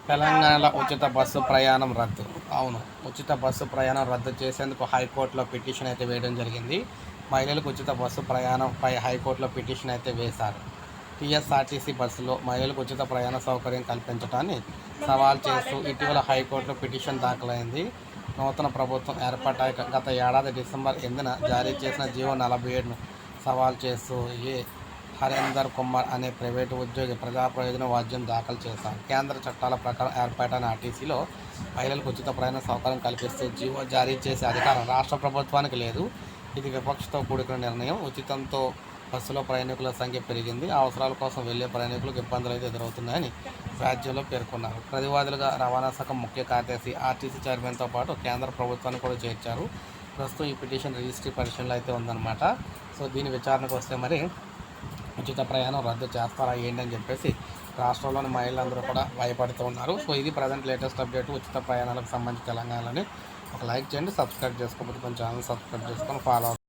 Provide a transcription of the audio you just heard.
తెలంగాణలో ఉచిత బస్సు ప్రయాణం రద్దు. అవును, ఉచిత బస్సు ప్రయాణం రద్దు చేసేందుకు హైకోర్టులో పిటిషన్ అయితే వేయడం జరిగింది. మహిళలకు ఉచిత బస్సు ప్రయాణంపై హైకోర్టులో పిటిషన్ అయితే వేశారు. టీఎస్ఆర్టీసీ బస్సులో మహిళలకు ఉచిత ప్రయాణ సౌకర్యం కల్పించడాన్ని సవాల్ చేస్తూ ఇటీవల హైకోర్టులో పిటిషన్ దాఖలైంది. నూతన ప్రభుత్వం ఏర్పాటాక గత ఏడాది డిసెంబర్ 8న జారీ చేసిన జీవో 47ను సవాల్ చేస్తూ హరేందర్ కుమార్ అనే ప్రైవేటు ఉద్యోగి ప్రజా ప్రయోజన వాద్యం దాఖలు చేశారు. కేంద్ర చట్టాల ప్రకారం ఏర్పాటైన ఆర్టీసీలో మహిళలకు ఉచిత ప్రయాణ సౌకర్యం కల్పిస్తూ జీవో జారీ చేసే అధికారం రాష్ట్ర ప్రభుత్వానికి లేదు. ఇది విపక్షతో కూడుకున్న నిర్ణయం. ఉచితంతో బస్సులో ప్రయాణికుల సంఖ్య పెరిగింది. అవసరాల కోసం వెళ్లే ప్రయాణికులకు ఇబ్బందులు అయితే ఎదురవుతున్నాయని వ్యాజ్యంలో పేర్కొన్నారు. ప్రతివాదులుగా రవాణా శాఖ ముఖ్య కార్యదర్శి, ఆర్టీసీ చైర్మన్తో పాటు కేంద్ర ప్రభుత్వాన్ని కూడా చేర్చారు. ప్రస్తుతం ఈ పిటిషన్ రిజిస్ట్రీ పరిశీలనలో అయితే ఉందన్నమాట. సో దీని విచారణకు వస్తే మరి ఉచిత ప్రయాణం రద్దు చేస్తారా ఏంటి అని చెప్పేసి రాష్ట్రంలోని మహిళలందరూ కూడా భయపడుతూ ఉన్నారు. సో ఇది ప్రజెంట్ లేటెస్ట్ అప్డేట్ ఉచిత ప్రయాణాలకు సంబంధించి తెలంగాణలోని. ఒక లైక్ చేయండి, సబ్స్క్రైబ్ చేసుకోకపోతే కొంచెం ఛానల్ సబ్స్క్రైబ్ చేసుకొని ఫాలో